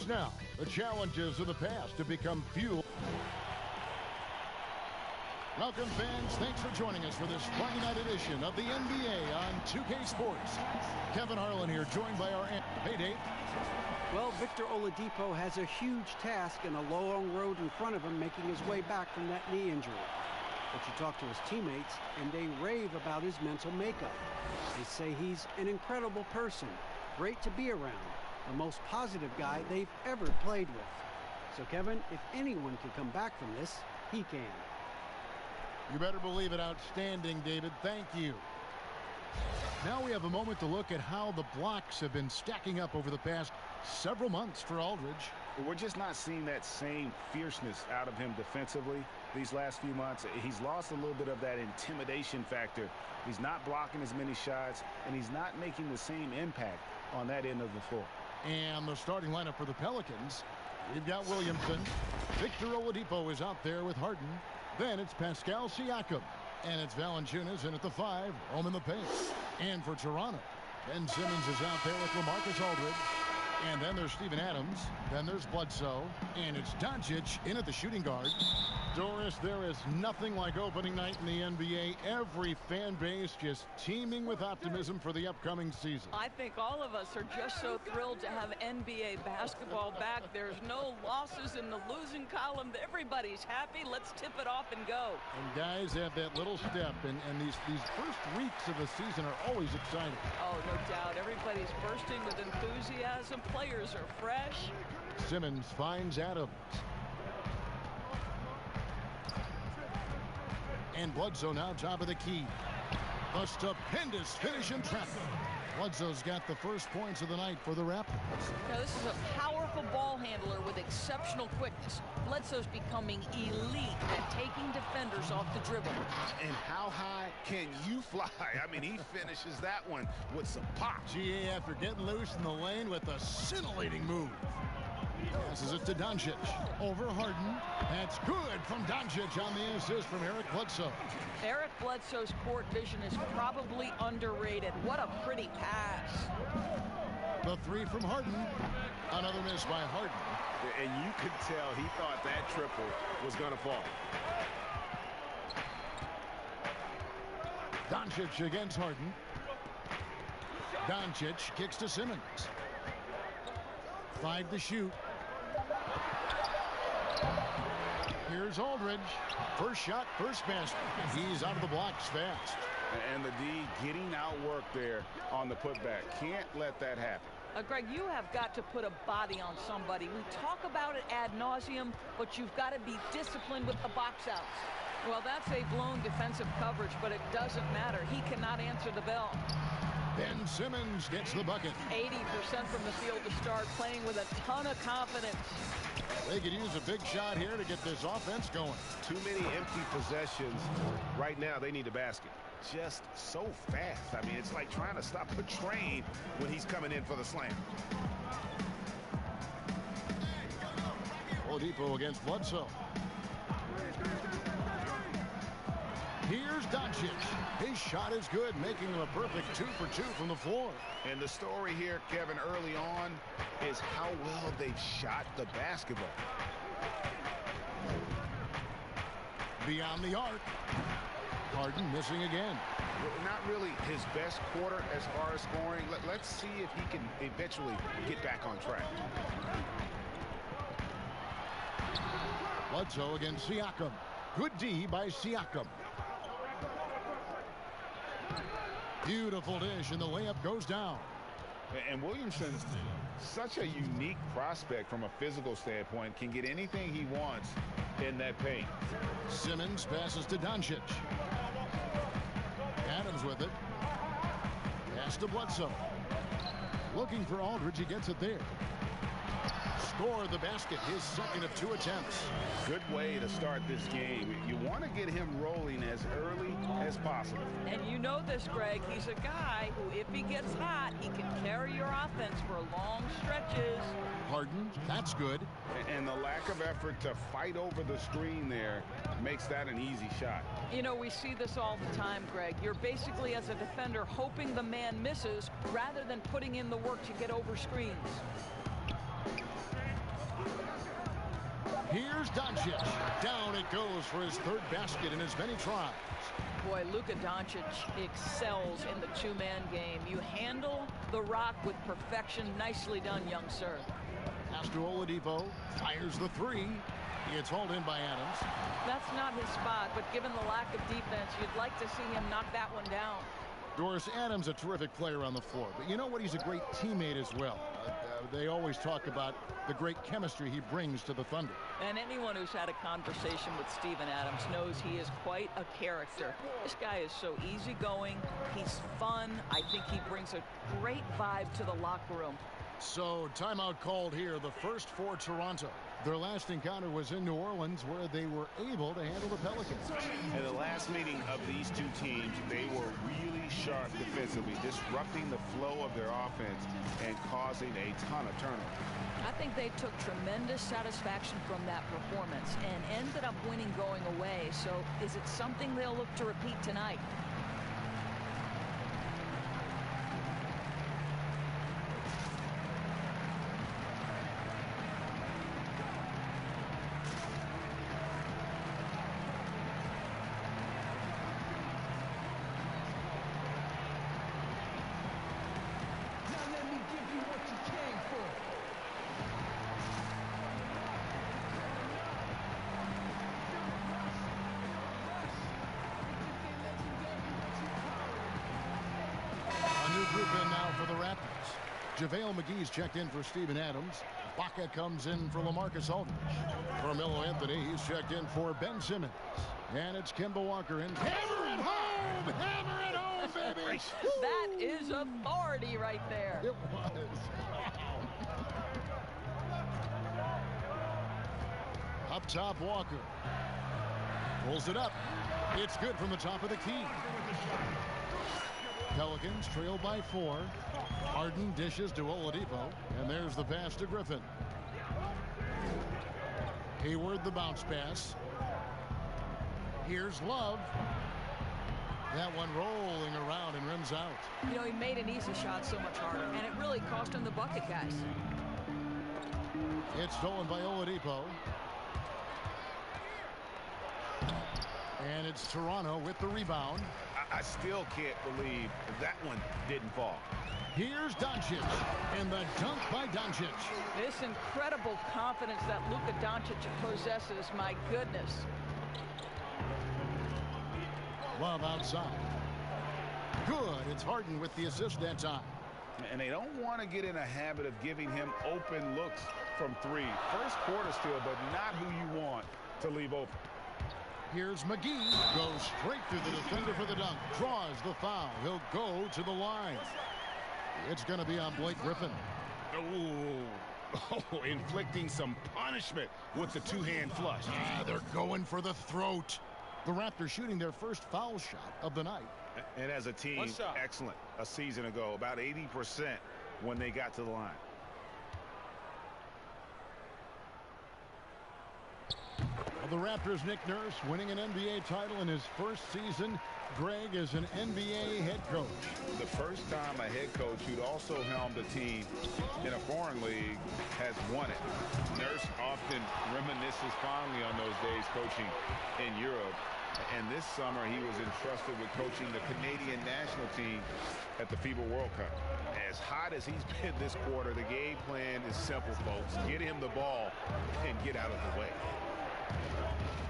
Face now the challenges of the past to become fuel. Welcome, fans. Thanks for joining us for this Friday night edition of the NBA on 2K Sports. Kevin Harlan here, joined by our... Hey, Dave. Well, Victor Oladipo has a huge task and a long road in front of him making his way back from that knee injury. But you talk to his teammates, and they rave about his mental makeup. They say he's an incredible person, great to be around, the most positive guy they've ever played with. So, Kevin, if anyone can come back from this, he can. You better believe it. Outstanding, David. Thank you. Now we have a moment to look at how the blocks have been stacking up over the past several months for Aldridge. We're just not seeing that same fierceness out of him defensively these last few months. He's lost a little bit of that intimidation factor. He's not blocking as many shots, and he's not making the same impact on that end of the floor. And the starting lineup for the Pelicans, we've got Williamson. Victor Oladipo is out there with Harden. Then it's Pascal Siakam. And it's Valanciunas in at the 5, home in the paint. And for Toronto, Ben Simmons is out there with LaMarcus Aldridge. And then there's Steven Adams. Then there's Bledsoe. And it's Doncic in at the shooting guard. Doris, there is nothing like opening night in the NBA. Every fan base just teeming with optimism for the upcoming season. I think all of us are just so thrilled to have NBA basketball back. There's no losses in the losing column. Everybody's happy. Let's tip it off and go. And guys have that little step. And these first weeks of the season are always exciting. Oh, no doubt. Everybody's bursting with enthusiasm. Players are fresh. Simmons finds Adams. And Bledsoe now top of the key. A stupendous finish in traffic. Bledsoe's got the first points of the night for the Raptors. Now, this is a powerful ball handler with exceptional quickness. Bledsoe's becoming elite at taking defenders off the dribble. And how high can you fly? I mean, he finishes that one with some pop. GA after getting loose in the lane with a scintillating move. Passes it to Doncic. Over Harden. That's good from Doncic on the assist from Eric Bledsoe. Eric Bledsoe's court vision is probably underrated. What a pretty pass. The 3 from Harden. Another miss by Harden. And you could tell he thought that triple was going to fall. Doncic against Harden. Doncic kicks to Simmons. 5 to shoot. Here's Aldridge. First shot, first basket. He's out of the blocks fast. And the D getting outworked there on the putback. Can't let that happen. Greg, you have got to put a body on somebody. We talk about it ad nauseum, but you've got to be disciplined with the box outs. Well, that's a blown defensive coverage, but it doesn't matter. He cannot answer the bell. Ben Simmons gets the bucket. 80% from the field to start, playing with a ton of confidence. They could use a big shot here to get this offense going. Too many empty possessions. Right now, they need a basket. Just so fast. I mean, it's like trying to stop a train when he's coming in for the slam. Oladipo against Bledsoe. Here's Doncic. His shot is good, making him a perfect 2 for 2 from the floor. And the story here, Kevin, early on is how well they've shot the basketball. Beyond the arc. Harden missing again. Not really his best quarter as far as scoring. Let's see if he can eventually get back on track. Bledsoe against Siakam. Good D by Siakam. Beautiful dish, and the layup goes down. And Williamson's such a unique prospect from a physical standpoint. Can get anything he wants in that paint. Simmons passes to Doncic. Adams with it. Pass to Bledsoe. Looking for Aldridge. He gets it there. Score the basket, his second of 2 attempts. Good way to start this game. You want to get him rolling as early as possible. And you know this, Greg. He's a guy who, if he gets hot, he can carry your offense for long stretches. Harden, that's good. And the lack of effort to fight over the screen there makes that an easy shot. You know, we see this all the time, Greg. You're basically, as a defender, hoping the man misses rather than putting in the work to get over screens. Here's Doncic. Down it goes for his third basket in as many tries. Boy, Luka Doncic excels in the two-man game. You handle the rock with perfection. Nicely done, young sir. Pass to Oladipo. Fires the three. It's hauled in by Adams. That's not his spot, but given the lack of defense, you'd like to see him knock that one down. Doris, Adams, a terrific player on the floor. But you know what? He's a great teammate as well. They always talk about the great chemistry he brings to the Thunder. And anyone who's had a conversation with Steven Adams knows he is quite a character. This guy is so easygoing. He's fun. I think he brings a great vibe to the locker room. So, timeout called here, the first for Toronto. Their last encounter was in New Orleans, where they were able to handle the Pelicans. In the last meeting of these two teams, they were really sharp defensively, disrupting the flow of their offense and causing a ton of turnovers. I think they took tremendous satisfaction from that performance and ended up winning going away. So, is it something they'll look to repeat tonight? Group in now for the Raptors. JaVale McGee's checked in for Steven Adams. Baca comes in for LaMarcus Aldridge. Carmelo Anthony, he's checked in for Ben Simmons. And it's Kemba Walker in. Hammer it home! Hammer it home, baby! That is authority right there. It was. Wow. Up top, Walker. Pulls it up. It's good from the top of the key. Pelicans trail by 4. Harden dishes to Oladipo, and there's the pass to Griffin. Hayward the bounce pass. Here's Love. That one rolling around and rims out. You know, he made an easy shot so much harder, and it really cost him the bucket, guys. It's stolen by Oladipo. And it's Toronto with the rebound. I still can't believe that one didn't fall. Here's Doncic, and the dunk by Doncic. This incredible confidence that Luka Doncic possesses, my goodness. Love outside. Good. It's Harden with the assist that time. And they don't want to get in a habit of giving him open looks from 3. First quarter still, but not who you want to leave open. Here's McGee. Goes straight through the defender for the dunk. Draws the foul. He'll go to the line. It's going to be on Blake Griffin. Oh, inflicting some punishment with the two-hand flush. They're going for the throat. The Raptors shooting their first foul shot of the night. And as a team, excellent. A season ago, about 80% when they got to the line. The Raptors' Nick Nurse winning an NBA title in his first season. Greg is an NBA head coach. The first time a head coach who'd also helmed a team in a foreign league has won it. Nurse often reminisces fondly on those days coaching in Europe. And this summer he was entrusted with coaching the Canadian national team at the FIBA World Cup. As hot as he's been this quarter, the game plan is simple, folks. Get him the ball and get out of the way.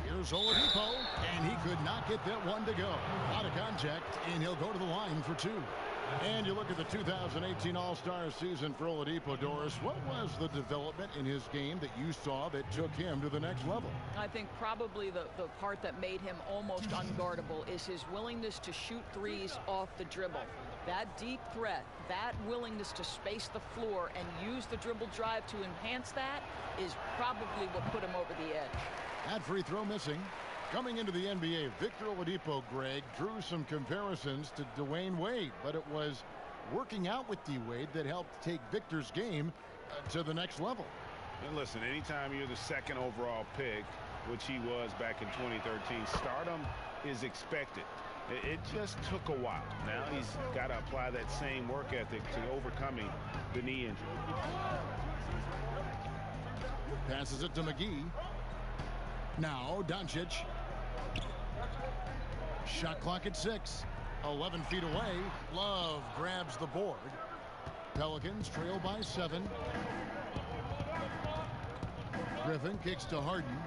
Here's Oladipo, and he could not get that one to go. Out of contact, and he'll go to the line for 2. And you look at the 2018 All-Star season for Oladipo, Doris. What was the development in his game that you saw that took him to the next level? I think probably the part that made him almost unguardable is his willingness to shoot threes off the dribble. That deep threat, that willingness to space the floor and use the dribble drive to enhance that is probably what put him over the edge. That free throw missing. Coming into the NBA, Victor Oladipo, Greg, drew some comparisons to Dwayne Wade, but it was working out with D-Wade that helped take Victor's game to the next level. And listen, anytime you're the second overall pick, which he was back in 2013, stardom is expected. It just took a while. Now he's got to apply that same work ethic to overcoming the knee injury. Passes it to McGee. Now Doncic. Shot clock at 6. 11 feet away. Love grabs the board. Pelicans trail by 7. Griffin kicks to Harden.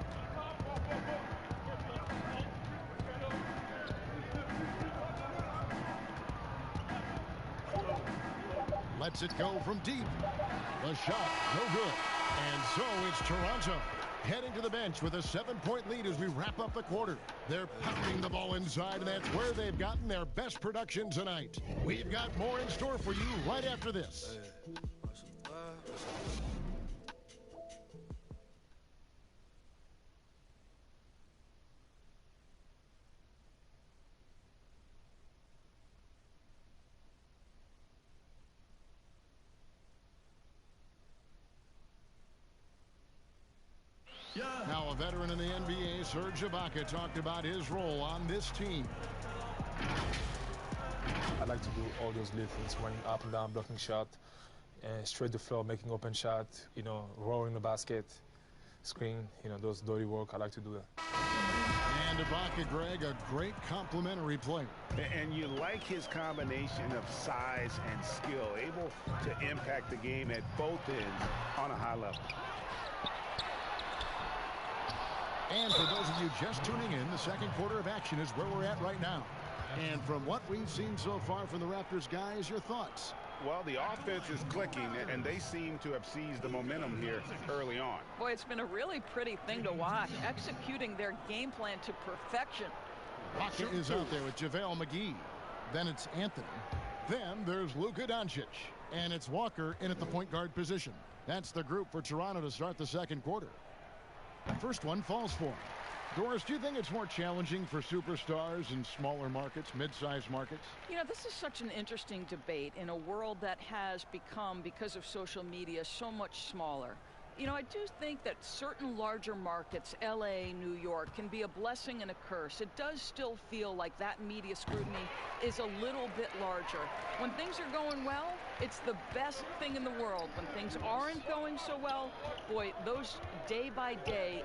Lets it go from deep. The shot, no good. And so it's Toronto heading to the bench with a 7-point lead as we wrap up the quarter. They're pounding the ball inside, and that's where they've gotten their best production tonight. We've got more in store for you right after this. Now a veteran in the NBA, Serge Ibaka, talked about his role on this team. I like to do all those little things, running up and down, blocking shot, straight to floor, making open shot, rolling the basket, screen, those dirty work. I like to do that. And Ibaka, Greg, a great complementary player. And you like his combination of size and skill, able to impact the game at both ends on a high level. And for those of you just tuning in, the second quarter of action is where we're at right now. And from what we've seen so far from the Raptors, guys, your thoughts? Well, the offense is clicking, and they seem to have seized the momentum here early on. Boy, it's been a really pretty thing to watch, executing their game plan to perfection. Rocket is out there with JaVale McGee. Then it's Anthony. Then there's Luka Doncic. And it's Walker in at the point guard position. That's the group for Toronto to start the second quarter. The first one falls for him. Doris, do you think it's more challenging for superstars in smaller markets, mid-sized markets? This is such an interesting debate in a world that has become, because of social media, so much smaller. I do think that certain larger markets, LA, New York, can be a blessing and a curse. It does still feel like that media scrutiny is a little bit larger. When things are going well, it's the best thing in the world. When things aren't going so well, boy, those day-by-day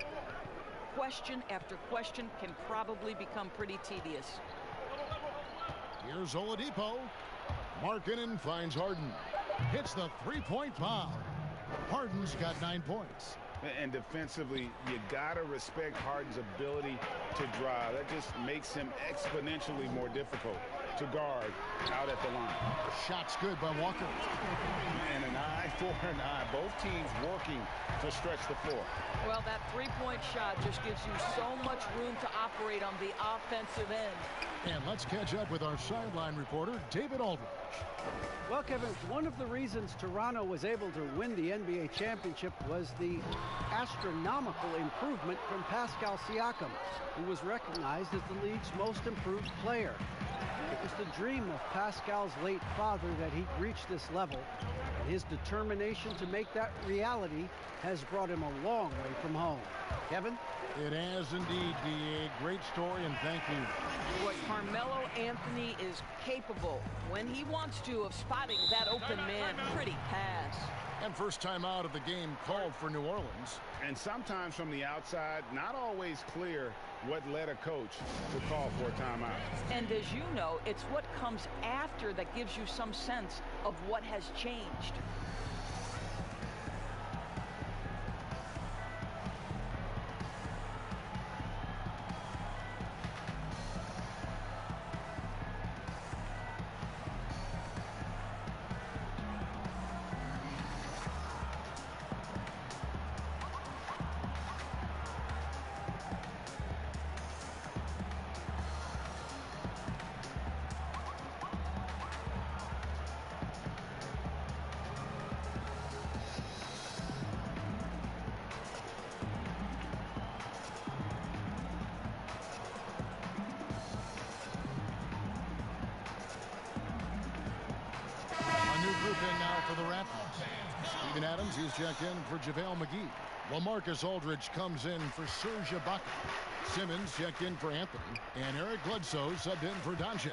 question after question can probably become pretty tedious. Here's Oladipo. Markkanen finds Harden. Hits the three-point foul. Harden's got 9 points. And defensively, you got to respect Harden's ability to drive. That just makes him exponentially more difficult to guard out at the line. Shot's good by Walker. And an eye for an eye. Both teams working to stretch the floor. Well, that three-point shot just gives you so much room to operate on the offensive end. And let's catch up with our sideline reporter, David Aldridge. Well, Kevin, one of the reasons Toronto was able to win the NBA championship was the astronomical improvement from Pascal Siakam, who was recognized as the league's most improved player. It was the dream of Pascal's late father that he'd reach this level, and his determination to make that reality has brought him a long way from home. Kevin? It has indeed been a great story, and thank you. What Carmelo Anthony is capable, when he wants to, of spotting that open man pretty pass. And first time out of the game called for New Orleans. And sometimes from the outside, not always clear what led a coach to call for a timeout. And as you know, it's what comes after that gives you some sense of what has changed. Grouping now for the Raptors. Steven Adams is checked in for JaVale McGee. LaMarcus Aldridge comes in for Serge Ibaka. Simmons checked in for Anthony. And Eric Bledsoe subbed in for Doncic.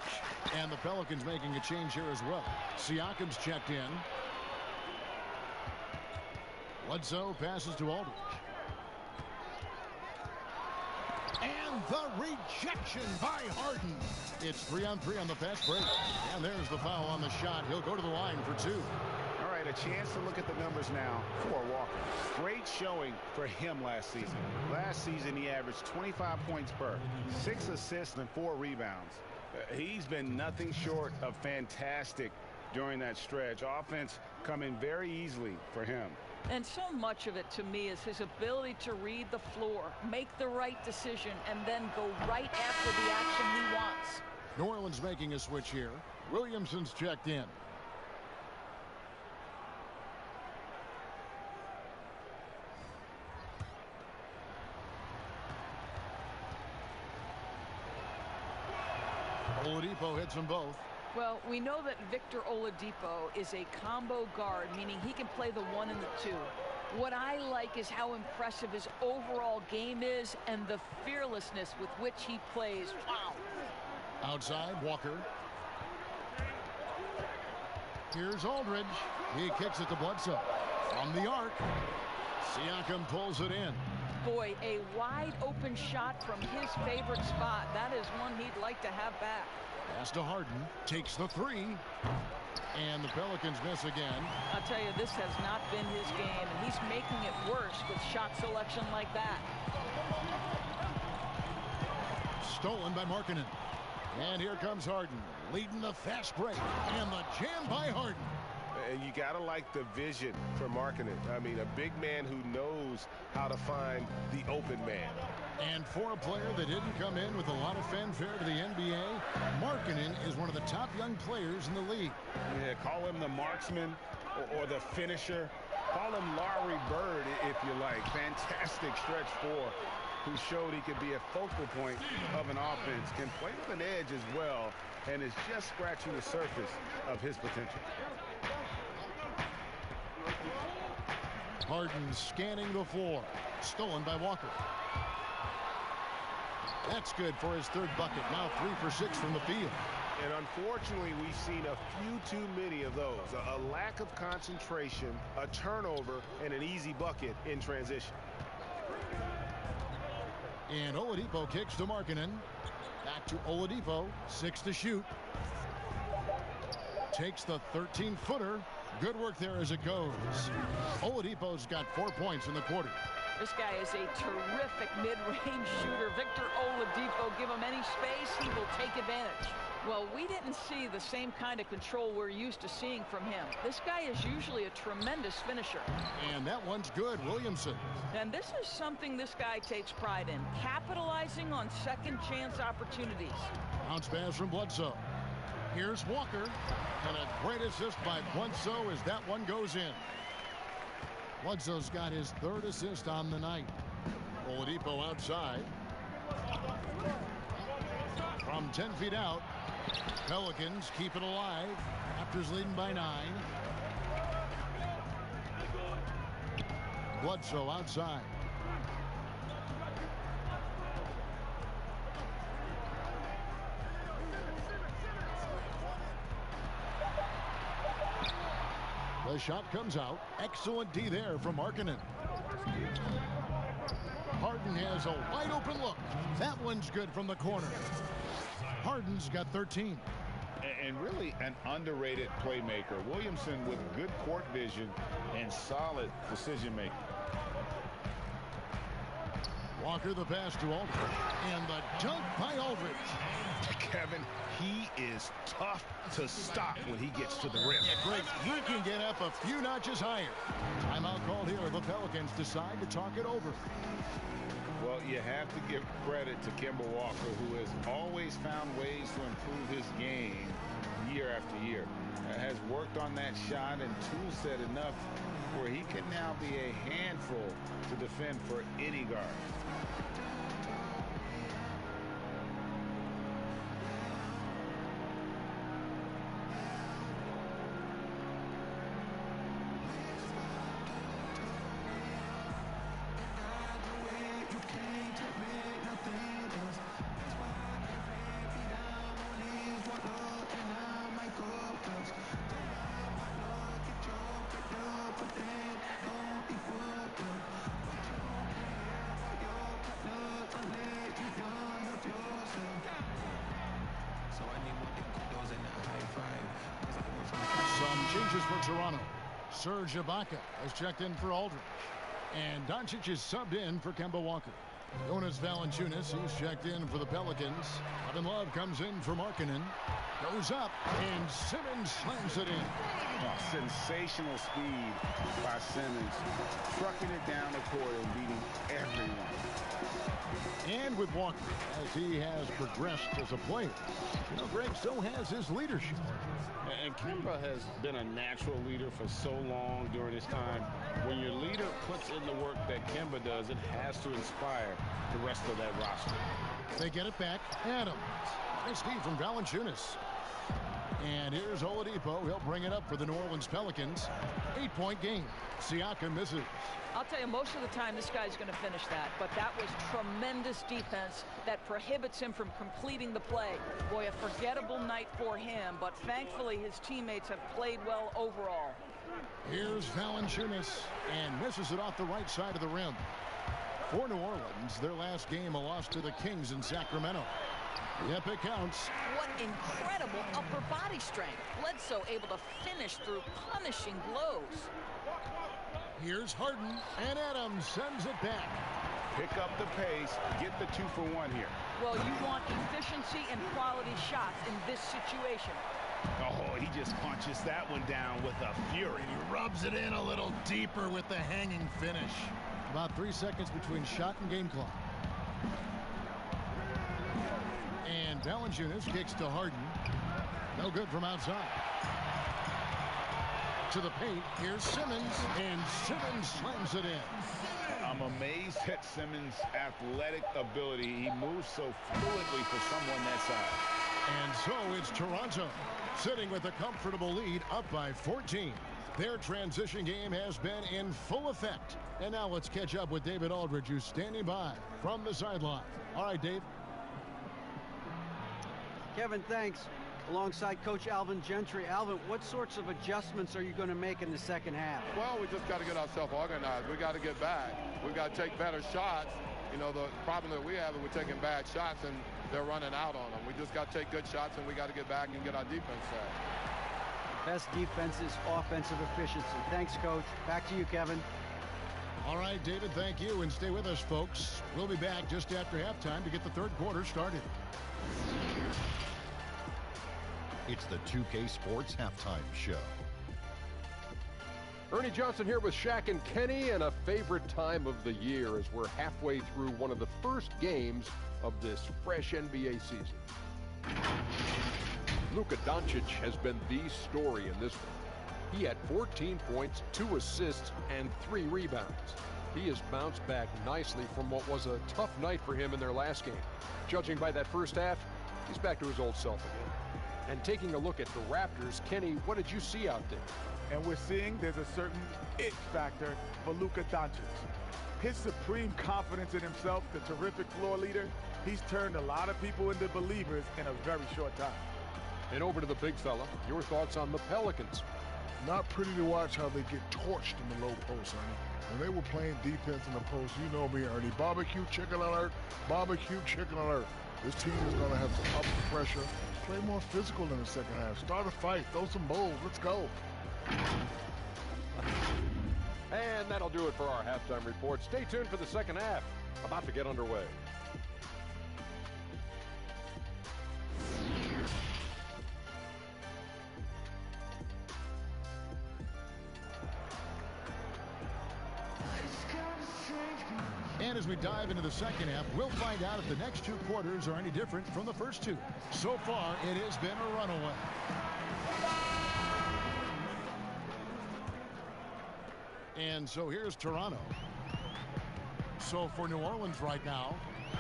And the Pelicans making a change here as well. Siakam's checked in. Bledsoe passes to Aldridge. And the rejection by Harden. It's 3-on-3 on the fast break. And there's the foul on the shot. He'll go to the line for 2. All right, a chance to look at the numbers now for Walker. Great showing for him last season. Last season, he averaged 25 points per, 6 assists and 4 rebounds. He's been nothing short of fantastic during that stretch. Offense coming very easily for him. And so much of it to me is his ability to read the floor, make the right decision, and then go right after the action he wants. New Orleans making a switch here. Williamson's checked in. Oladipo hits them both. Well, we know that Victor Oladipo is a combo guard, meaning he can play the 1 and the 2. What I like is how impressive his overall game is and the fearlessness with which he plays. Wow. Outside, Walker. Here's Aldridge. He kicks it to Bledsoe. From the arc, Siakam pulls it in. Boy, a wide open shot from his favorite spot. That is one he'd like to have back. Pass to Harden. Takes the 3. And the Pelicans miss again. I'll tell you, this has not been his game, and he's making it worse with shot selection like that. Stolen by Markkanen. And here comes Harden, leading the fast break. And the jam by Harden. And you got to like the vision for Markkanen. I mean, a big man who knows how to find the open man. And for a player that didn't come in with a lot of fanfare to the NBA, Markkanen is one of the top young players in the league. Yeah, call him the marksman or the finisher. Call him Larry Bird, if you like. Fantastic stretch 4, who showed he could be a focal point of an offense, can play with an edge as well, and is just scratching the surface of his potential. Harden scanning the floor. Stolen by Walker. That's good for his 3rd bucket. Now 3 for 6 from the field. And unfortunately, we've seen a few too many of those. A lack of concentration, a turnover, and an easy bucket in transition. And Oladipo kicks to Markkanen. Back to Oladipo. 6 to shoot. Takes the 13-footer. Good work there as it goes. Oladipo's got 4 points in the quarter. This guy is a terrific mid-range shooter. Victor Oladipo, give him any space, he will take advantage. Well, we didn't see the same kind of control we're used to seeing from him. This guy is usually a tremendous finisher. And that one's good, Williamson. And this is something this guy takes pride in, capitalizing on second chance opportunities. Bounce pass from Bledsoe. Here's Walker. And a great assist by Bledsoe as that one goes in. Bledsoe's got his 3rd assist on the night. Oladipo outside. From 10 feet out. Pelicans keep it alive. Raptors leading by 9. Bledsoe outside. The shot comes out. Excellent D there from Markkanen. Harden has a wide open look. That one's good from the corner. Harden's got 13. And really an underrated playmaker. Williamson with good court vision and solid decision making. Walker the pass to Aldridge. And the dunk by Aldridge. Kevin, he is tough to stop when he gets to the rim. Great. You can get up a few notches higher. Timeout called here. The Pelicans decide to talk it over. Well, you have to give credit to Kemba Walker, who has always found ways to improve his game year after year. Has worked on that shot and tool set enough where he can now be a handful to defend for any guard. changes for Toronto. Serge Ibaka has checked in for Aldridge. And Doncic is subbed in for Kemba Walker. Jonas Valanciunas, he's checked in for the Pelicans. Kevin Love comes in for Markkanen. Goes up, and Simmons slams it in. Oh, sensational speed by Simmons. Trucking it down the court and beating everyone. And with Walker, as he has progressed as a player, Greg, so has his leadership. And Kemba has been a natural leader for so long during his time. When your leader puts in the work that Kemba does, it has to inspire the rest of that roster. They get it back. Adams. Nice D from Valanciunas. And here's Oladipo. He'll bring it up for the New Orleans Pelicans. 8-point game. Siakam misses. I'll tell you, most of the time this guy's going to finish that, but that was tremendous defense that prohibits him from completing the play. Boy, a forgettable night for him, but thankfully his teammates have played well overall. Here's Valanciunas, and misses it off the right side of the rim. For New Orleans, their last game, a loss to the Kings in Sacramento. Yep, it counts. What incredible upper body strength. Bledsoe able to finish through punishing blows. Here's Harden, and Adams sends it back. Pick up the pace, get the 2-for-1 here. Well, you want efficiency and quality shots in this situation. Oh, he just punches that one down with a fury. He rubs it in a little deeper with the hanging finish. About 3 seconds between shot and game clock. And Valanciunas kicks to Harden. No good from outside. To the paint, here's Simmons, and Simmons slams it in. I'm amazed at Simmons' athletic ability. He moves so fluidly for someone that size. And so it's Toronto, sitting with a comfortable lead, up by 14. Their transition game has been in full effect. And now let's catch up with David Aldridge, who's standing by from the sideline. All right, Dave. Kevin, thanks. Alongside Coach Alvin Gentry. Alvin, what sorts of adjustments are you going to make in the second half? Well, we just got to get ourselves organized. We got to get back. We got to take better shots. You know, the problem that we have is we're taking bad shots and they're running out on them. We just got to take good shots and we got to get back and get our defense set. Best defense is offensive efficiency. Thanks, Coach. Back to you, Kevin. All right, David, thank you, and stay with us, folks. We'll be back just after halftime to get the third quarter started. It's the 2K Sports Halftime Show. Ernie Johnson here with Shaq and Kenny, and a favorite time of the year as we're halfway through one of the first games of this fresh NBA season. Luka Doncic has been the story in this one. He had 14 points, 2 assists, and 3 rebounds. He has bounced back nicely from what was a tough night for him in their last game. Judging by that first half, he's back to his old self again. And taking a look at the Raptors, Kenny, what did you see out there? And we're seeing there's a certain it factor for Luka Doncic. His supreme confidence in himself, the terrific floor leader, he's turned a lot of people into believers in a very short time. And over to the big fella, your thoughts on the Pelicans? Not pretty to watch how they get torched in the low post, Ernie. When they were playing defense in the post, you know me, Ernie. Barbecue chicken alert, barbecue chicken alert. This team is going to have to up the pressure, play more physical in the second half. Start a fight, throw some bowls, let's go. And that'll do it for our halftime report. Stay tuned for the second half. About to get underway. And as we dive into the second half, we'll find out if the next 2 quarters are any different from the first 2. So far, it has been a runaway. And so here's Toronto. So for New Orleans right now,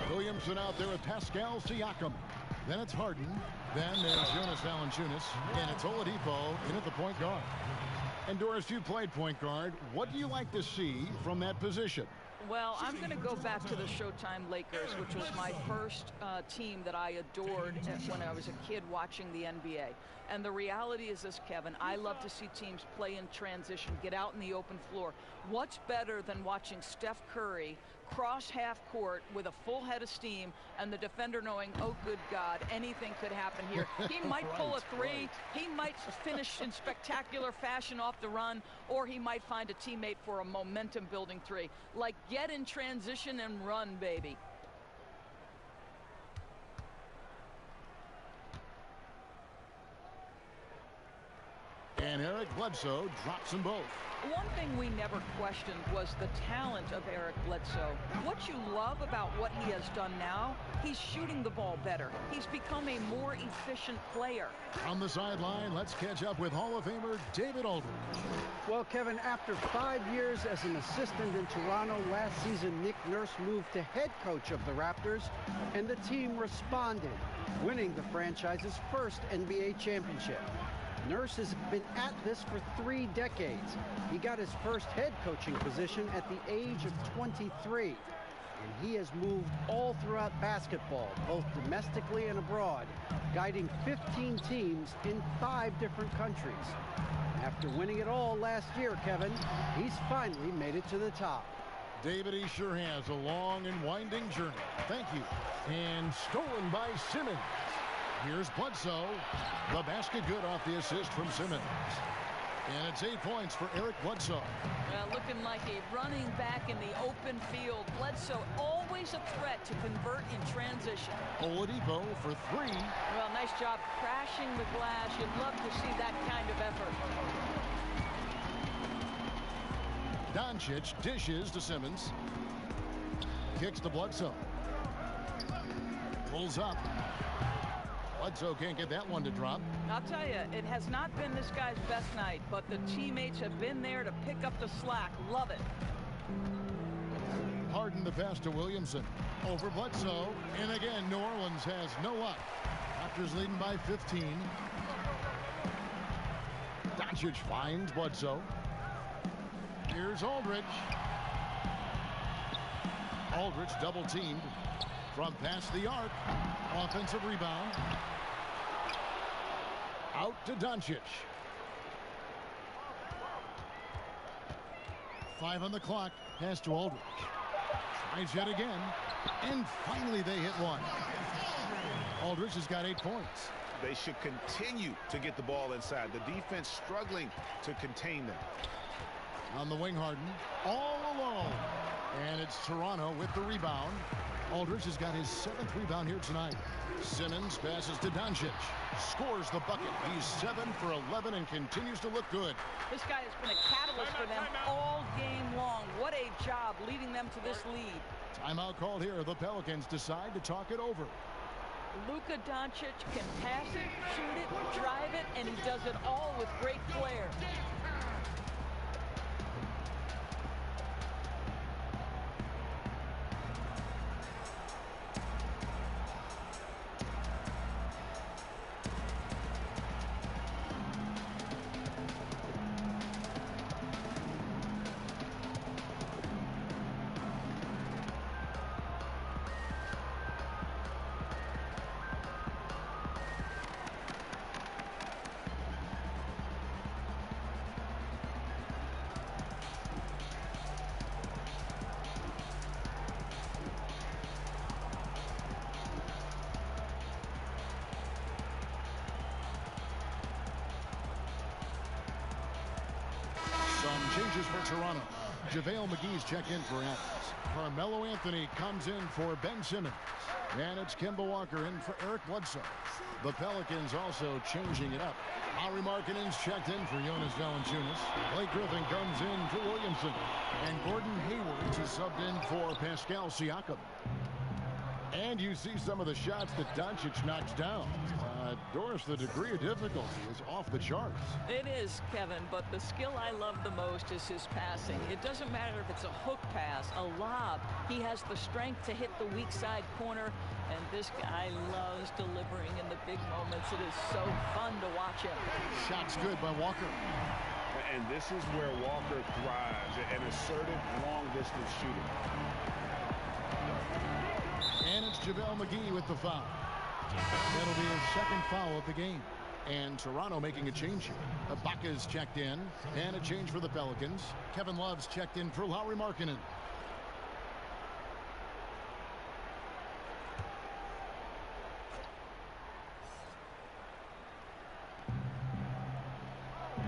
Williamson out there with Pascal Siakam. Then it's Harden. Then there's Jonas Valanciunas. And it's Oladipo in at the point guard. And Doris, you played point guard. What do you like to see from that position? Well, I'm going to go back to the Showtime Lakers, which was my first team that I adored when I was a kid watching the NBA. And the reality is this, Kevin, I love to see teams play in transition, get out in the open floor. What's better than watching Steph Curry cross half court with a full head of steam and the defender knowing, oh, good God, anything could happen here. He might pull a three. He might finish in spectacular fashion off the run, or he might find a teammate for a momentum-building three. Like, get in transition and run, baby. And Eric Bledsoe drops them both. One thing we never questioned was the talent of Eric Bledsoe. What you love about what he has done now, he's shooting the ball better. He's become a more efficient player. On the sideline, let's catch up with Hall of Famer David Aldridge. Well, Kevin, after 5 years as an assistant in Toronto, last season Nick Nurse moved to head coach of the Raptors, and the team responded, winning the franchise's first NBA championship. Nurse has been at this for 3 decades. He got his first head coaching position at the age of 23. And he has moved all throughout basketball, both domestically and abroad, guiding 15 teams in 5 different countries. After winning it all last year, Kevin, he's finally made it to the top. David, he sure has a long and winding journey. Thank you. And stolen by Simmons. Here's Bledsoe. The basket good off the assist from Simmons. And it's 8 points for Eric Bledsoe. Well, looking like a running back in the open field. Bledsoe always a threat to convert in transition. Oladipo for 3. Well, nice job crashing the glass. You'd love to see that kind of effort. Doncic dishes to Simmons. Kicks to Bledsoe. Pulls up. Bledsoe can't get that one to drop. I'll tell you, it has not been this guy's best night, but the teammates have been there to pick up the slack. Love it. Harden the pass to Williamson. Over Bledsoe. And again, New Orleans has no luck. Raptors leading by 15. Doncic finds Bledsoe. Here's Aldridge. Aldridge double teamed from past the arc. Offensive rebound. Out to Doncic. 5 on the clock. Pass to Aldridge. Tries yet again. And finally they hit one. Aldridge has got 8 points. They should continue to get the ball inside. The defense struggling to contain them. On the wing, Harden. All alone. And it's Toronto with the rebound. Aldridge has got his 7th rebound here tonight. Simmons passes to Doncic. Scores the bucket. He's 7 for 11 and continues to look good. This guy has been a catalyst for them all game long. What a job leading them to this lead. Timeout called here. The Pelicans decide to talk it over. Luka Doncic can pass it, shoot it, drive it, and he does it all with great flair. Changes for Toronto. JaVale McGee's checked in for Adams. Carmelo Anthony comes in for Ben Simmons. And it's Kemba Walker in for Eric Bledsoe. The Pelicans also changing it up. Lauri Markkanen's checked in for Jonas Valanciunas. Blake Griffin comes in for Williamson. And Gordon Hayward is subbed in for Pascal Siakam. And you see some of the shots that Doncic knocks down. Doris, the degree of difficulty is off the charts. It is, Kevin, but the skill I love the most is his passing. It doesn't matter if it's a hook pass, a lob. He has the strength to hit the weak side corner, and this guy loves delivering in the big moments. It is so fun to watch him. Shot's good by Walker. And this is where Walker thrives, an assertive long-distance shooter. And it's JaVale McGee with the foul. That'll be his 2nd foul of the game. And Toronto making a change here. Ibaka's checked in. And a change for the Pelicans. Kevin Love's checked in for Lauri Markkanen.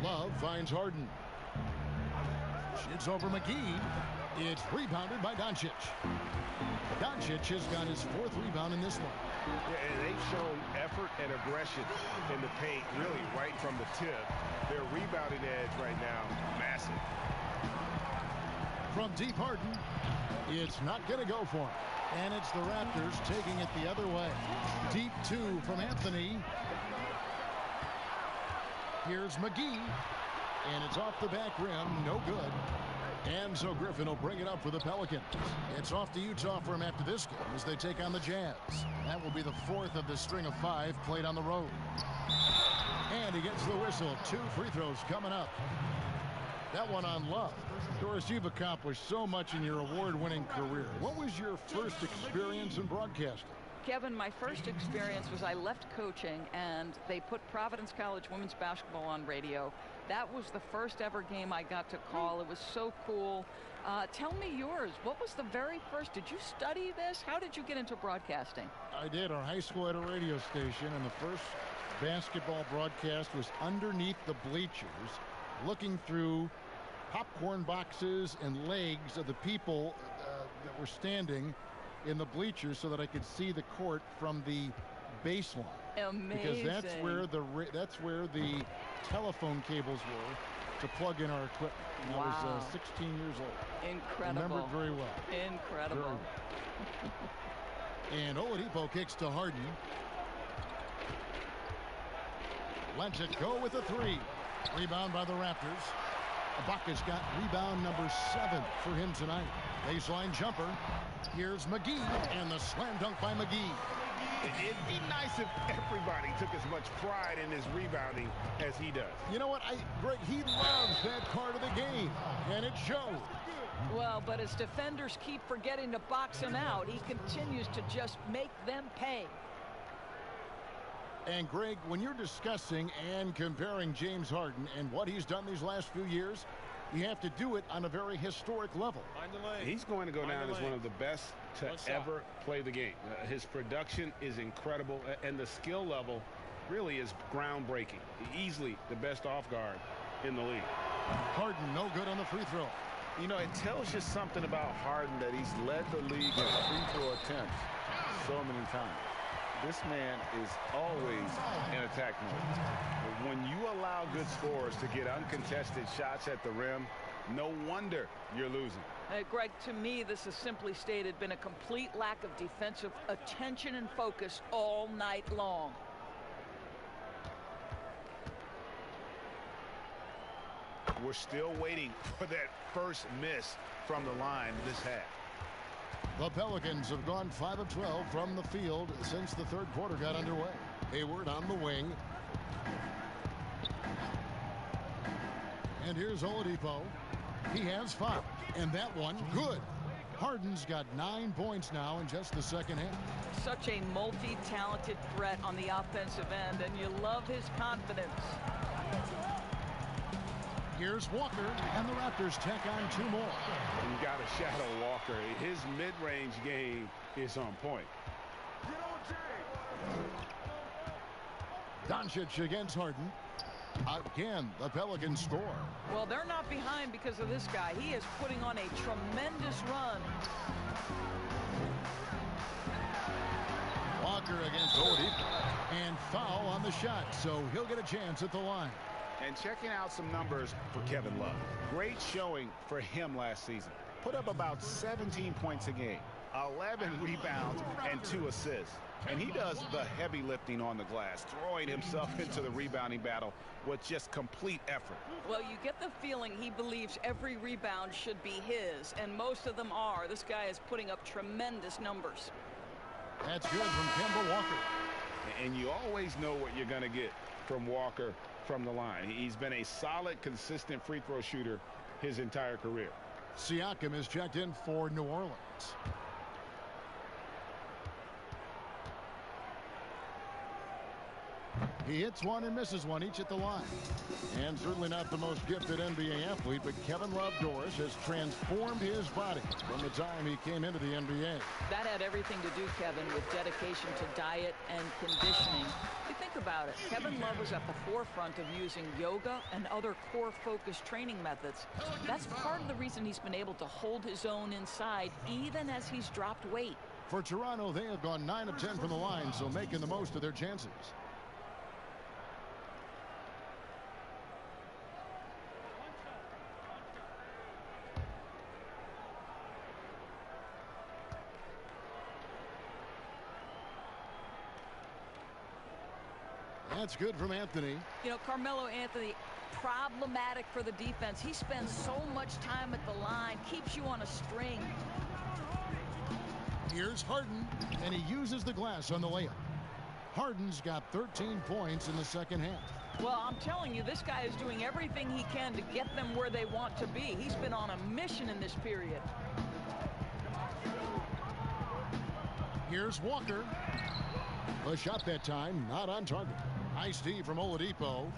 Love finds Harden. Shits over McGee. It's rebounded by Doncic. Doncic has got his 4th rebound in this one. Yeah, and they've shown effort and aggression in the paint, really right from the tip. Their rebounding edge right now, massive. From deep, Harden. It's not going to go for him. And it's the Raptors taking it the other way. Deep 2 from Anthony. Here's McGee. And it's off the back rim. No good. And so Griffin will bring it up for the Pelicans. It's off to Utah for him after this game as they take on the Jazz. That will be the 4th of the string of 5 played on the road. And he gets the whistle. 2 free throws coming up. That one on Love. Doris, you've accomplished so much in your award-winning career. What was your first experience in broadcasting? Kevin, my first experience was I left coaching and they put Providence College women's basketball on radio. That was the first ever game I got to call. It was so cool. Tell me yours. What was the very first? Did you study this? How did you get into broadcasting? I did. Our high school had a radio station, and the first basketball broadcast was underneath the bleachers, looking through popcorn boxes and legs of the people that were standing in the bleachers so that I could see the court from the baseline. Amazing. Because that's where the telephone cables were to plug in our equipment. And wow. I was 16 years old. Incredible. Remember it very well. Incredible. And Oladipo kicks to Harden. Lets it go with a 3. Rebound by the Raptors. Ibaka's got rebound number 7 for him tonight. Baseline jumper. Here's McGee, and the slam dunk by McGee. It'd be nice if everybody took as much pride in his rebounding as he does. You know what, Greg, he loves that part of the game, and it shows. Well, but as defenders keep forgetting to box him out, he continues to just make them pay. And, Greg, when you're discussing and comparing James Harden and what he's done these last few years, you have to do it on a very historic level. He's going to go down as one of the best to ever play the game. His production is incredible, and the skill level really is groundbreaking. Easily the best off guard in the league. Harden no good on the free throw. You know, it tells you something about Harden that he's led the league in free throw attempts so many times. This man is always in attack mode. When you allow good scorers to get uncontested shots at the rim, no wonder you're losing. Greg, to me, this has simply stated been a complete lack of defensive attention and focus all night long. We're still waiting for that first miss from the line this half. The Pelicans have gone 5 of 12 from the field since the third quarter got underway. Hayward on the wing. And here's Oladipo. He has 5. And that one, good. Harden's got 9 points now in just the second half. Such a multi-talented threat on the offensive end, and you love his confidence. Here's Walker, and the Raptors tack on 2 more. You got to shadow Walker. His mid-range game is on point. Doncic against Harden. Again, the Pelicans score. Well, they're not behind because of this guy. He is putting on a tremendous run. Walker against Oladipo. And foul on the shot, so he'll get a chance at the line. And checking out some numbers for Kevin Love. Great showing for him last season. Put up about 17 points a game, 11 rebounds, and 2 assists. And he does the heavy lifting on the glass, throwing himself into the rebounding battle with just complete effort. Well, you get the feeling he believes every rebound should be his, and most of them are. This guy is putting up tremendous numbers. That's good from Kemba Walker. And you always know what you're going to get from Walker from the line. He's been a solid, consistent free throw shooter his entire career. Siakam is checked in for New Orleans. He hits one and misses one, each at the line. And certainly not the most gifted NBA athlete, but Kevin Love Doris has transformed his body from the time he came into the NBA. That had everything to do, Kevin, with dedication to diet and conditioning. You think about it, Kevin Love was at the forefront of using yoga and other core-focused training methods. That's part of the reason he's been able to hold his own inside, even as he's dropped weight. For Toronto, they have gone 9 of 10 from the line, so making the most of their chances. That's good from Anthony. You know, Carmelo Anthony, problematic for the defense. He spends so much time at the line, keeps you on a string. Here's Harden, and he uses the glass on the layup. Harden's got 13 points in the second half. Well, I'm telling you, this guy is doing everything he can to get them where they want to be. He's been on a mission in this period. Here's Walker. A shot that time, not on target. Nice D from Oladipo.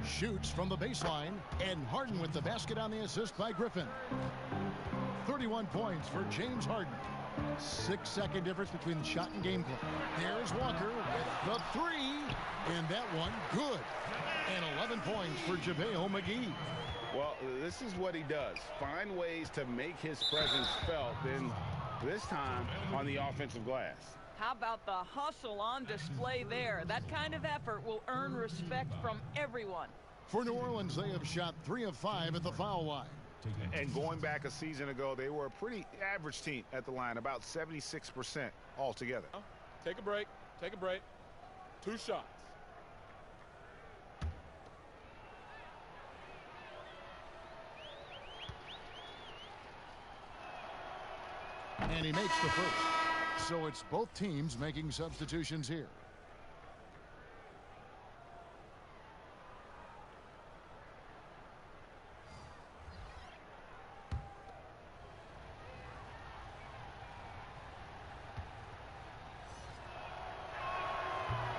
Shoots from the baseline, and Harden with the basket on the assist by Griffin. 31 points for James Harden. 6-second difference between the shot and game clock. There's Walker with the three, and that one good. And 11 points for JaVale McGee. Well, this is what he does. Find ways to make his presence felt, and this time on the offensive glass. How about the hustle on display there? That kind of effort will earn respect from everyone. For New Orleans, they have shot 3 of 5 at the foul line. And going back a season ago, they were a pretty average team at the line, about 76% altogether. Take a break. Take a break. 2 shots. And he makes the first. So it's both teams making substitutions here.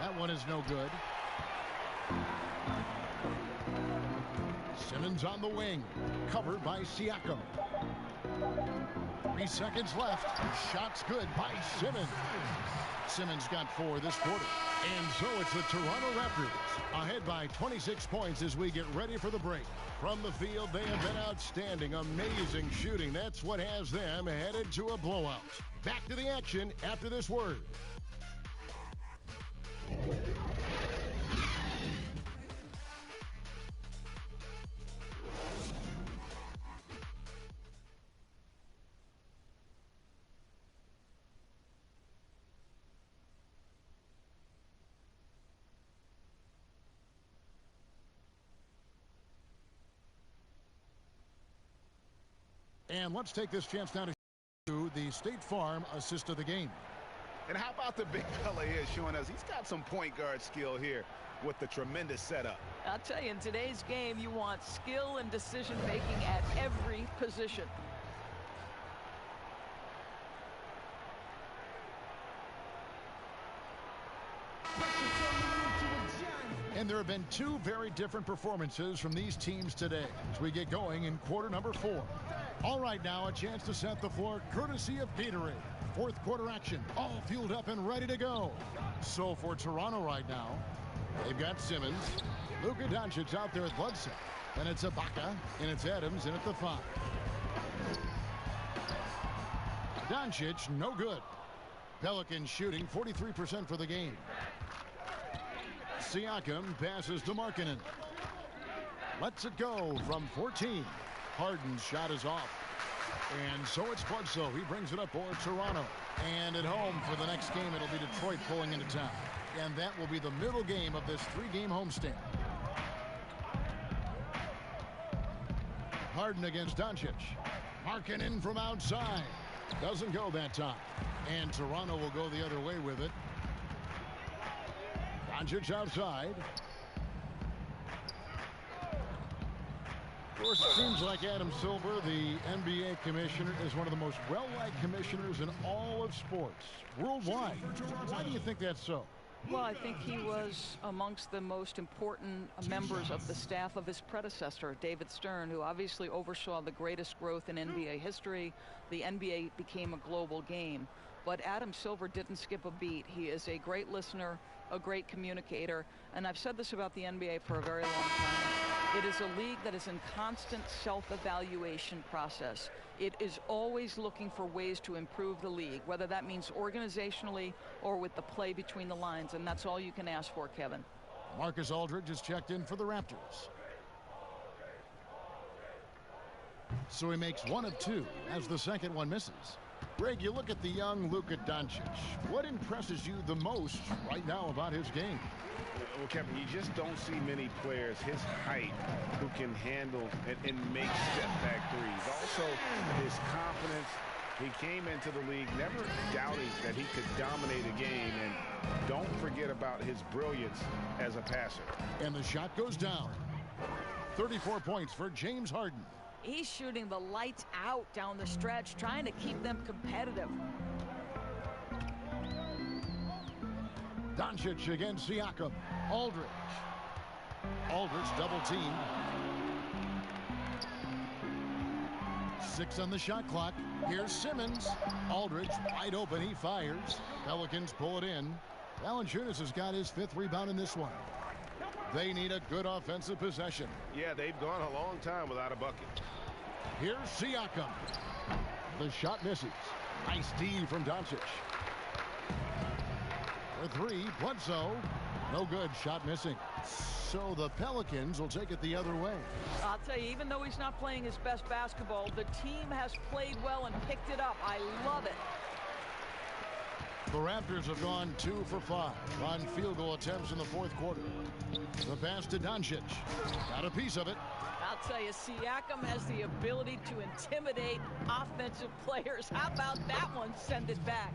That one is no good. Simmons on the wing, covered by Siakam. 3 seconds left. Shot's good by Simmons. Simmons got 4 this quarter. And so it's the Toronto Raptors ahead by 26 points as we get ready for the break. From the field, they have been outstanding. Amazing shooting. That's what has them headed to a blowout. Back to the action after this word. And let's take this chance now to the State Farm assist of the game. And how about the big fella here showing us he's got some point guard skill here with the tremendous setup. I'll tell you, in today's game, you want skill and decision making at every position. And there have been 2 very different performances from these teams today as we get going in quarter number 4. All right, now a chance to set the floor courtesy of Gatorade. 4th quarter action, all fueled up and ready to go. So for Toronto right now, they've got Simmons, Luka Doncic out there at Bledsoe, and it's Ibaka, and it's Adams in at the 5. Doncic, no good. Pelicans shooting 43% for the game. Siakam passes to Markkanen. Lets it go from 14. Harden's shot is off. And so it's Bledsoe. He brings it up for Toronto. And at home for the next game, it'll be Detroit pulling into town. And that will be the middle game of this 3-game homestand. Harden against Doncic. Markkanen from outside. Doesn't go that time. And Toronto will go the other way with it. Doncic outside. Of course, it seems like Adam Silver, the NBA commissioner, is one of the most well-liked commissioners in all of sports, worldwide. Why do you think that's so? Well, I think he was amongst the most important members of the staff of his predecessor, David Stern, who obviously oversaw the greatest growth in NBA history. The NBA became a global game. But Adam Silver didn't skip a beat. He is a great listener, a great communicator, and I've said this about the NBA for a very long time. It is a league that is in constant self-evaluation process. It is always looking for ways to improve the league, whether that means organizationally or with the play between the lines, and that's all you can ask for, Kevin. Marcus Aldridge is checked in for the Raptors. So he makes one of two as the second one misses. Greg, you look at the young Luka Doncic. What impresses you the most right now about his game? Well, Kevin, you just don't see many players his height who can handle and make step-back threes. Also, his confidence. He came into the league never doubting that he could dominate a game. And don't forget about his brilliance as a passer. And the shot goes down. 34 points for James Harden. He's shooting the lights out down the stretch, trying to keep them competitive. Doncic against Siakam. Aldridge. Aldridge double teamed. 6 on the shot clock. Here's Simmons. Aldridge wide open. He fires. Pelicans pull it in. Valanciunas has got his 5th rebound in this one. They need a good offensive possession. Yeah, they've gone a long time without a bucket. Here's Siakam. The shot misses. Nice D from Doncic. For 3, Bledsoe. No good. Shot missing. So the Pelicans will take it the other way. I'll tell you, even though he's not playing his best basketball, the team has played well and picked it up. I love it. The Raptors have gone 2 for 5 on field goal attempts in the 4th quarter. The pass to Doncic. Got a piece of it. I'll tell you, Siakam has the ability to intimidate offensive players. How about that one? Send it back.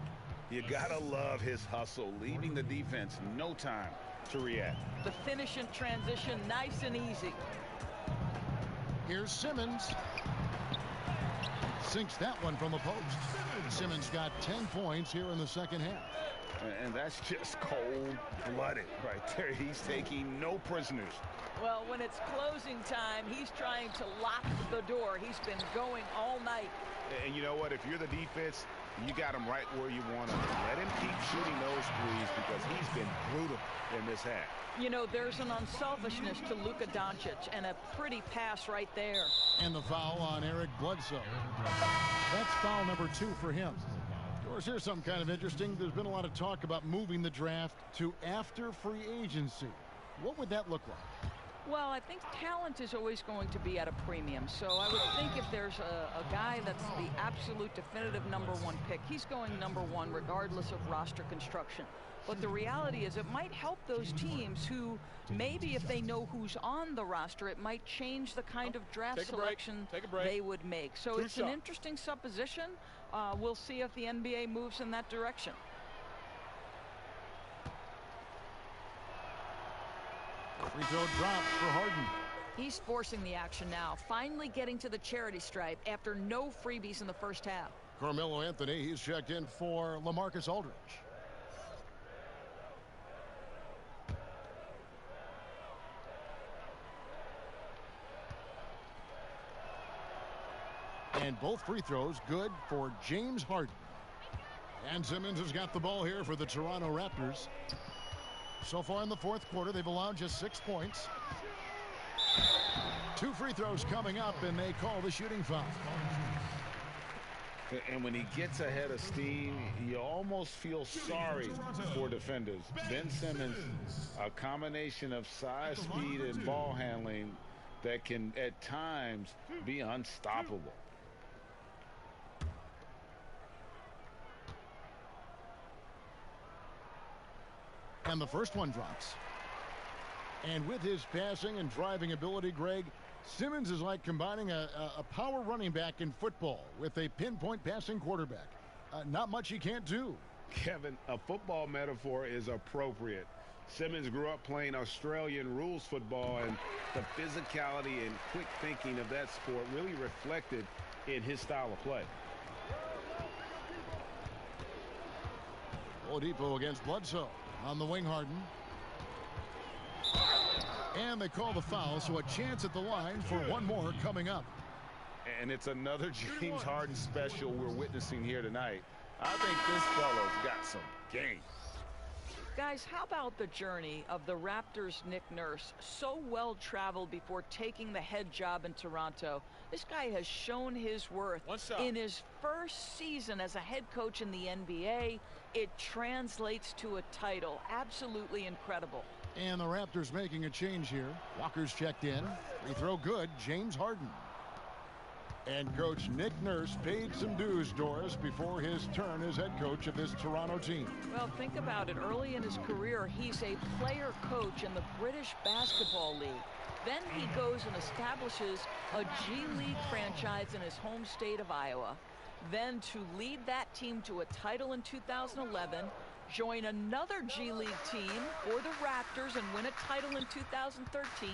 You gotta love his hustle, leaving the defense no time to react. The finish in transition, nice and easy. Here's Simmons. Sinks that one from the post. Simmons got 10 points here in the second half. And that's just cold-blooded right there. He's taking no prisoners. Well, when it's closing time, he's trying to lock the door. He's been going all night. And you know what? If you're the defense, you got him right where you want him. Let him keep shooting those threes because he's been brutal in this half. You know, there's an unselfishness to Luka Doncic, and a pretty pass right there. And the foul on Eric Bledsoe. That's foul number 2 for him. Of course, here's something kind of interesting. There's been a lot of talk about moving the draft to after free agency. What would that look like? Well, I think talent is always going to be at a premium. So I would think if there's a guy that's the absolute definitive #1 pick, he's going #1 regardless of roster construction. But the reality is it might help those teams who maybe if they know who's on the roster, it might change the kind of draft selection they would make. So it's an interesting supposition. We'll see if the NBA moves in that direction. Free throw drops for Harden. He's forcing the action now, finally getting to the charity stripe after no freebies in the first half. Carmelo Anthony, he's checked in for LaMarcus Aldridge. And both free throws good for James Harden. And Simmons has got the ball here for the Toronto Raptors. So far in the 4th quarter, they've allowed just 6 points. 2 free throws coming up, and they call the shooting foul. And when he gets ahead of steam, you almost feel sorry for defenders. Ben Simmons, a combination of size, speed, and ball handling that can, at times, be unstoppable. And the first one drops. And with his passing and driving ability, Greg, Simmons is like combining a power running back in football with a pinpoint passing quarterback. Not much he can't do. Kevin, a football metaphor is appropriate. Simmons grew up playing Australian rules football, and the physicality and quick thinking of that sport really reflected in his style of play. Oladipo against Bledsoe. On the wing, Harden. And they call the foul, so a chance at the line for one more coming up. And it's another James Harden special we're witnessing here tonight. I think this fella's got some game. Guys, how about the journey of the Raptors' Nick Nurse? So well traveled before taking the head job in Toronto. This guy has shown his worth in his first season as a head coach in the NBA. It translates to a title. Absolutely incredible. And the Raptors making a change here. Walker's checked in. Free throw good. James Harden. And Coach Nick Nurse paid some dues, Doris, before his turn as head coach of this Toronto team. Well, think about it. Early in his career, he's a player coach in the British Basketball League. Then he goes and establishes a G League franchise in his home state of Iowa. Then to lead that team to a title in 2011, join another G League team for the Raptors and win a title in 2013.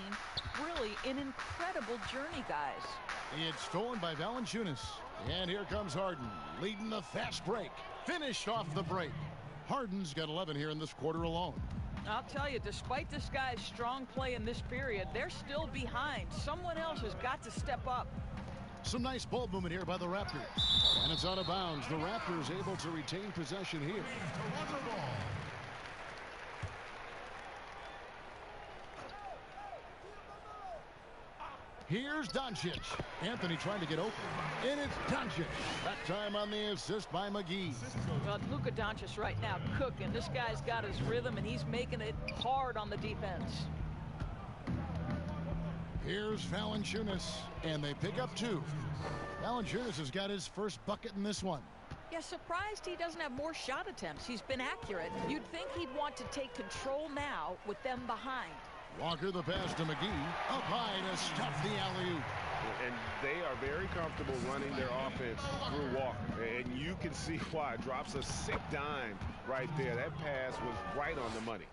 Really an incredible journey, guys. It's stolen by Valanciunas. And here comes Harden, leading the fast break. Finished off the break. Harden's got 11 here in this quarter alone. I'll tell you, despite this guy's strong play in this period, they're still behind. Someone else has got to step up. Some nice ball movement here by the Raptors. And it's out of bounds. The Raptors able to retain possession here. Here's Doncic. Anthony trying to get open. And it's Doncic. That time on the assist by McGee. Well, Luka Doncic right now cooking. This guy's got his rhythm, and he's making it hard on the defense. Here's Valanciunas. And they pick up two. Valanciunas has got his first bucket in this one. Yeah, surprised he doesn't have more shot attempts. He's been accurate. You'd think he'd want to take control now with them behind. Walker the pass to McGee. Up high to stuff the alley-oop. And they are very comfortable running their offense through Walker. And you can see why. Drops a sick dime right there. That pass was right on the money.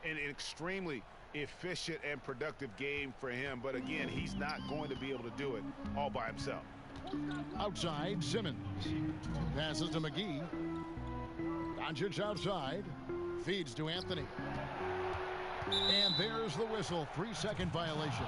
And an extremely efficient and productive game for him. But again, he's not going to be able to do it all by himself. Outside, Simmons. Passes to McGee. Doncic outside. Feeds to Anthony. And there's the whistle. 3-second violation.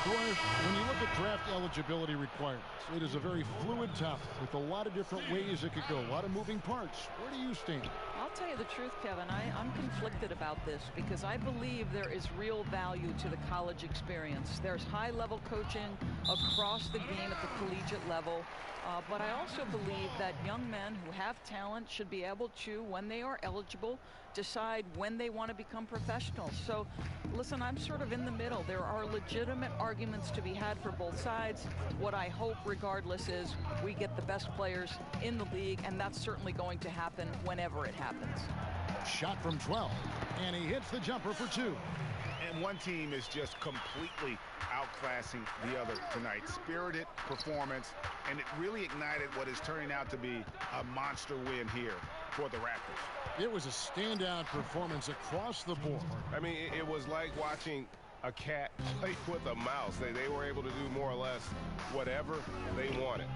When you look at draft eligibility requirements, it is a very fluid topic with a lot of different ways it could go, a lot of moving parts. Where do you stand? I'll tell you the truth, Kevin. I'm conflicted about this because I believe there is real value to the college experience. There's high-level coaching across the game at the collegiate level. But I also believe that young men who have talent should be able to, when they are eligible, decide when they want to become professionals. So, listen, I'm sort of in the middle. There are legitimate arguments to be had for both sides. What I hope, regardless, is we get the best players in the league, and that's certainly going to happen whenever it happens. Shot from 12, and he hits the jumper for two. And one team is just completely outclassing the other tonight. Spirited performance, and it really ignited what is turning out to be a monster win here for the Raptors. It was a standout performance across the board. I mean, it was like watching a cat play with a mouse. They were able to do more or less whatever they wanted.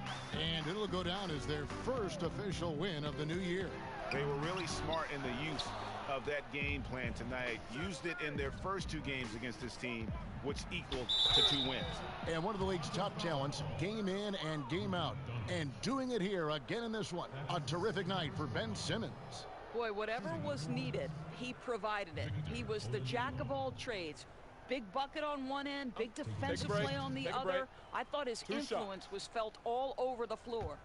And it'll go down as their first official win of the new year. They were really smart in the use of that game plan tonight. Used it in their first two games against this team, which equaled to 2 wins. And one of the league's top talents, game in and game out. And doing it here again in this one. A terrific night for Ben Simmons. Boy, whatever was needed, he provided it. He was the jack of all trades. Big bucket on one end, big defensive play on the other. I thought his influence was felt all over the floor.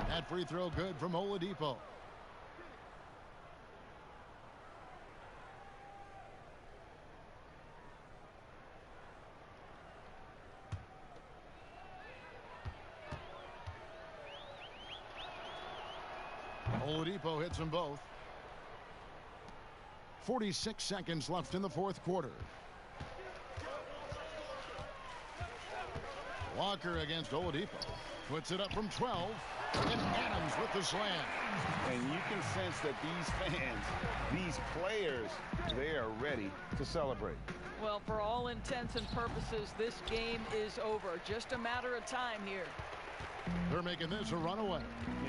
That free throw good from Oladipo. Oladipo hits them both. 46 seconds left in the fourth quarter. Walker against Oladipo. Puts it up from 12. And Adams with the slam. And you can sense that these fans, these players, they are ready to celebrate. Well, for all intents and purposes, this game is over. Just a matter of time here. They're making this a runaway.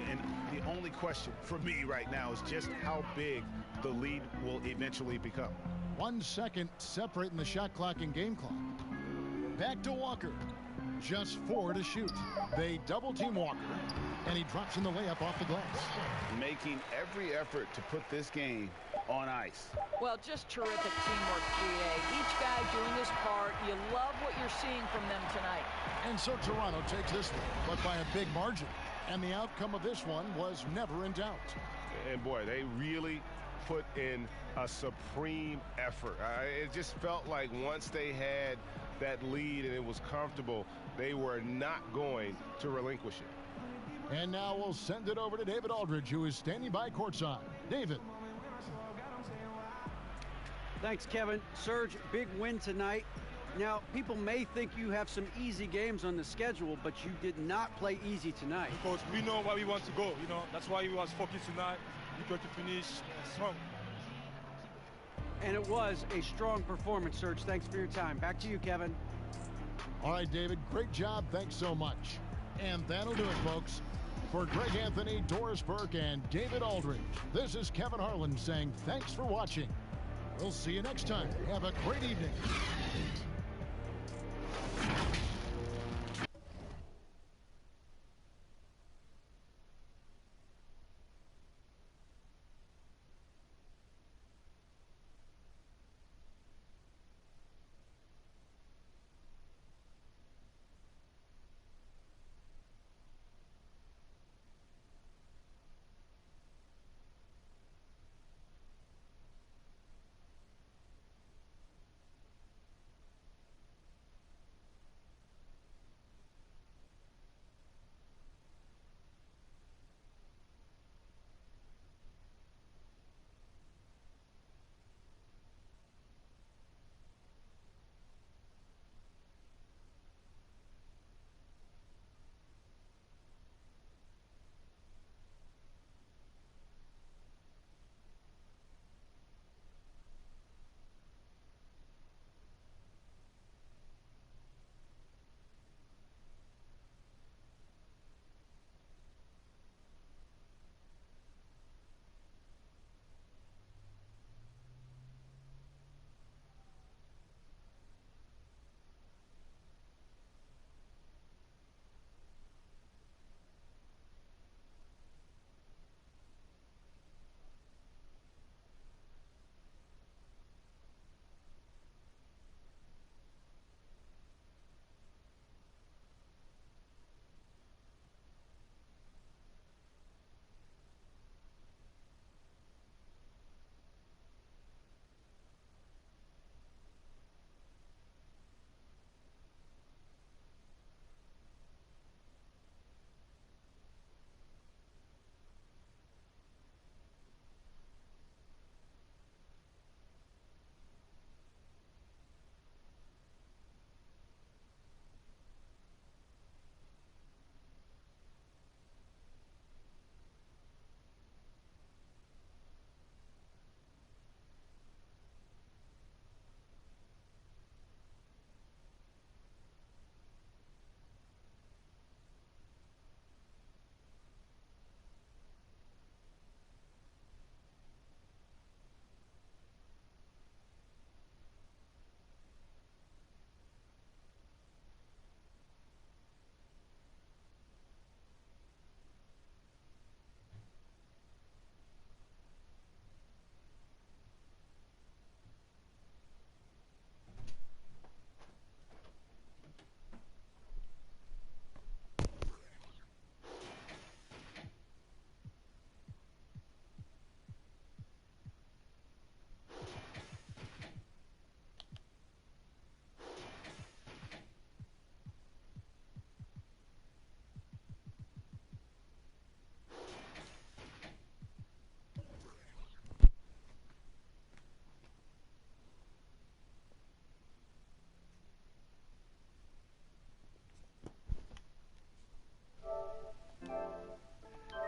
And the only question for me right now is just how big the lead will eventually become. 1 second separating the shot clock and game clock. Back to Walker. Just 4 to shoot. They double-team Walker, and he drops in the layup off the glass. Making every effort to put this game on ice. Well, just terrific teamwork, GA. Each guy doing his part. You love what you're seeing from them tonight. And so Toronto takes this one, but by a big margin. And the outcome of this one was never in doubt. And boy, they really put in a supreme effort. It just felt like once they had that lead and it was comfortable, they were not going to relinquish it. And now we'll send it over to David Aldridge, who is standing by courtside. David. Thanks, Kevin. Serge, big win tonight. Now, people may think you have some easy games on the schedule, but you did not play easy tonight. Because we know where we want to go, That's why we was focused tonight. We got to finish strong. And it was a strong performance, Serge. Thanks for your time. Back to you, Kevin. All right, David, great job. Thanks so much. And that'll do it, folks. For Greg Anthony, Doris Burke, and David Aldridge, this is Kevin Harlan saying thanks for watching. We'll see you next time. Have a great evening.